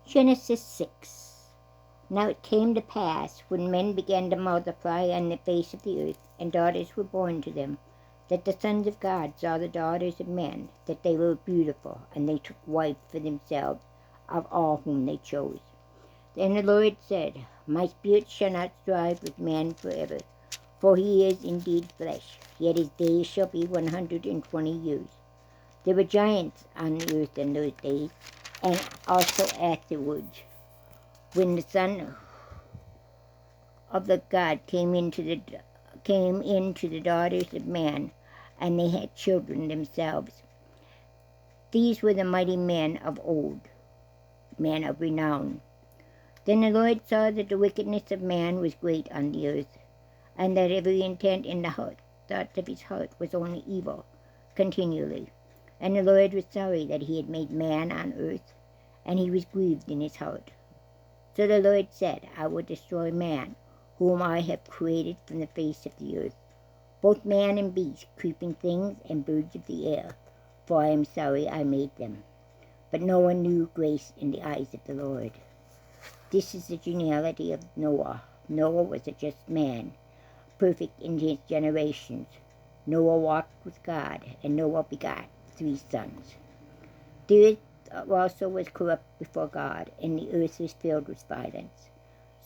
Genesis 6. Now it came to pass, when men began to multiply on the face of the earth, and daughters were born to them, that the sons of God saw the daughters of men, that they were beautiful, and they took wives for themselves of all whom they chose. Then the Lord said, My spirit shall not strive with man forever, for he is indeed flesh, yet his days shall be 120 years. There were giants on the earth in those days, and also afterwards, when the Son of the God came into the daughters of man, and they had children themselves. These were the mighty men of old, men of renown. Then the Lord saw that the wickedness of man was great on the earth, and that every intent in the thoughts of his heart was only evil continually. And the Lord was sorry that he had made man on earth, and he was grieved in his heart. So the Lord said, I will destroy man, whom I have created from the face of the earth, both man and beast, creeping things, and birds of the air, for I am sorry I made them. But Noah knew grace in the eyes of the Lord. This is the genealogy of Noah. Noah was a just man, perfect in his generations. Noah walked with God, and Noah begot 3 sons. The earth also was corrupt before God, and the earth was filled with violence.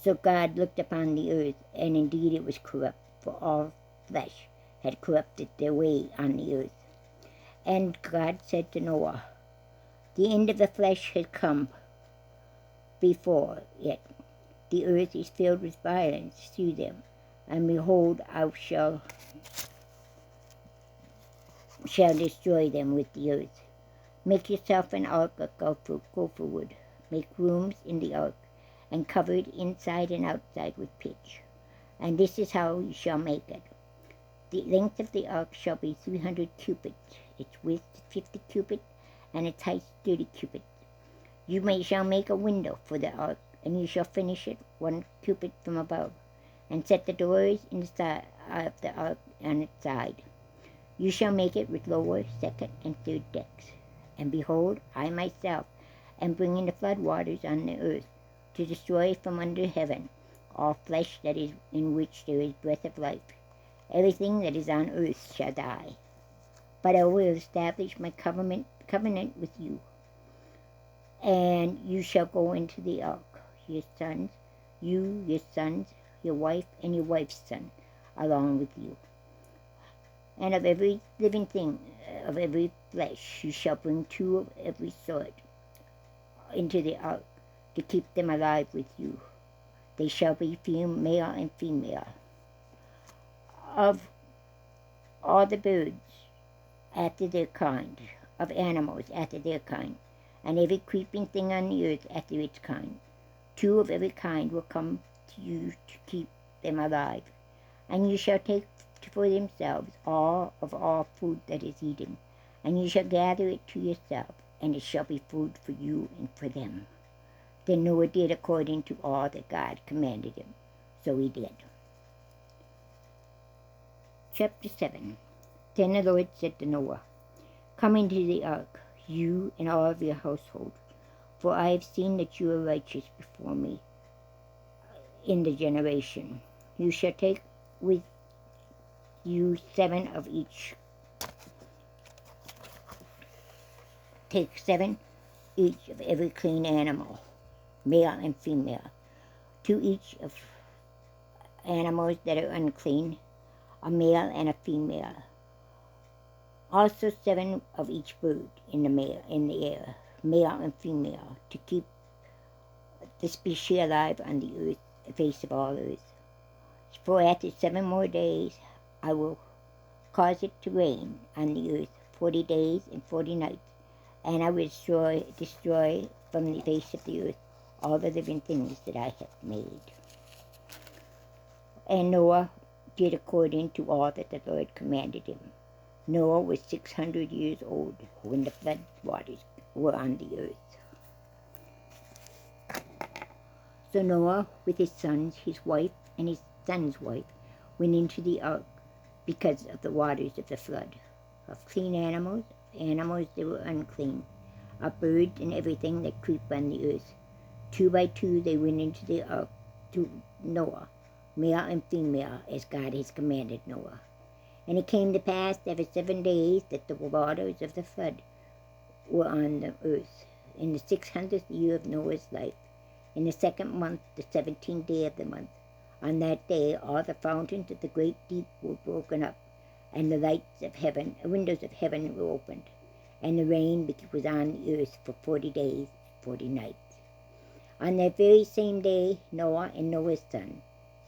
So God looked upon the earth, and indeed it was corrupt, for all flesh had corrupted their way on the earth. And God said to Noah, The end of the flesh has come before it. The earth is filled with violence through them, and behold, I shall destroy them with the earth. Make yourself an ark of gopher wood. Make rooms in the ark, and cover it inside and outside with pitch. And this is how you shall make it. The length of the ark shall be 300 cubits, its width 50 cubits, and its height 30 cubits. You shall make a window for the ark, and you shall finish it 1 cubit from above, and set the doors in the side of the ark on its side. You shall make it with lower, second, and third decks. And behold, I myself am bringing the flood waters on the earth, to destroy from under heaven all flesh that is in which there is breath of life. Everything that is on earth shall die. But I will establish my covenant with you, and you shall go into the ark, your sons, your sons, your wife, and your wife's son, along with you. And of every living thing, of every flesh, you shall bring 2 of every sort into the ark, to keep them alive with you. They shall be male and female. Of all the birds after their kind, of animals after their kind, and every creeping thing on the earth after its kind, 2 of every kind will come to you to keep them alive. And you shall take for themselves all food that is eaten, and you shall gather it to yourself, and it shall be food for you and for them. Then Noah did according to all that God commanded him. So he did. Chapter 7. Then the Lord said to Noah, Come into the ark, you and all of your household, for I have seen that you are righteous before me in the generation. You shall take with you 7 of each. Take 7 each of every clean animal, male and female, 2 each of animals that are unclean, a male and a female. Also 7 of each bird in the air, male and female, to keep the species alive on the earth, the face of all earth. For after 7 more days I will cause it to rain on the earth 40 days and 40 nights, and I will destroy from the face of the earth all the living things that I have made. And Noah did according to all that the Lord commanded him. Noah was 600 years old when the flood waters were on the earth. So Noah, with his sons, his wife, and his son's wife, went into the ark because of the waters of the flood, of clean animals, animals that were unclean, of birds and everything that creep on the earth. 2 by 2 they went into the ark to Noah, male and female, as God has commanded Noah. And it came to pass after 7 days that the waters of the flood were on the earth, in the 600th year of Noah's life, in the 2nd month, the 17th day of the month. On that day all the fountains of the great deep were broken up, and the windows of heaven were opened, and the rain was on the earth for 40 days and 40 nights. On that very same day Noah and Noah's son,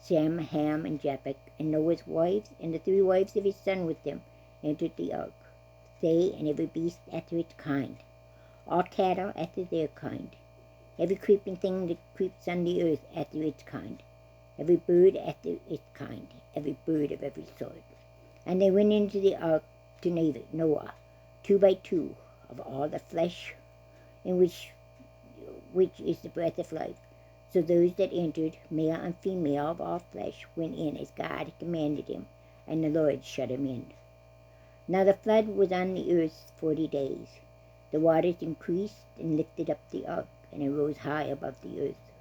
Shem, Ham, and Japheth, and Noah's wives, and the 3 wives of his son with them, entered the ark, they and every beast after its kind, all cattle after their kind, every creeping thing that creeps on the earth after its kind, every bird after its kind, every bird of every sort. And they went into the ark to Noah, 2 by 2, of all the flesh, in which is the breath of life. So those that entered, male and female of all flesh, went in as God had commanded him, and the Lord shut him in. Now the flood was on the earth 40 days. The waters increased and lifted up the ark, and it rose high above the earth.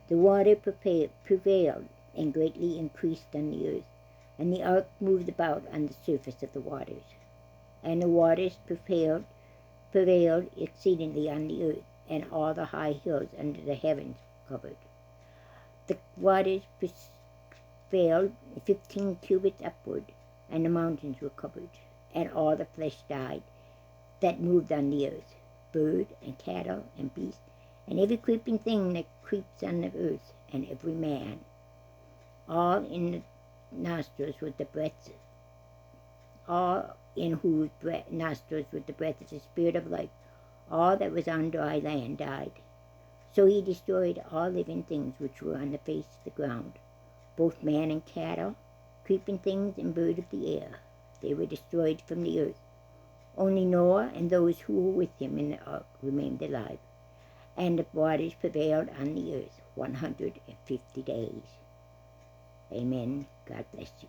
The water prevailed and greatly increased on the earth, and the ark moved about on the surface of the waters. And the waters prevailed exceedingly on the earth, and all the high hills under the heavens covered. The waters prevailed 15 cubits upward, and the mountains were covered, and all the flesh died that moved on the earth, bird and cattle and beast, and every creeping thing that creeps on the earth, and every man. All in the nostrils with the breath, all in whose nostrils with the breath of the Spirit of life, all that was on dry land died. So he destroyed all living things which were on the face of the ground, both man and cattle, creeping things and bird of the air. They were destroyed from the earth. Only Noah and those who were with him in the ark remained alive, and the waters prevailed on the earth 150 days. Amen. God bless you.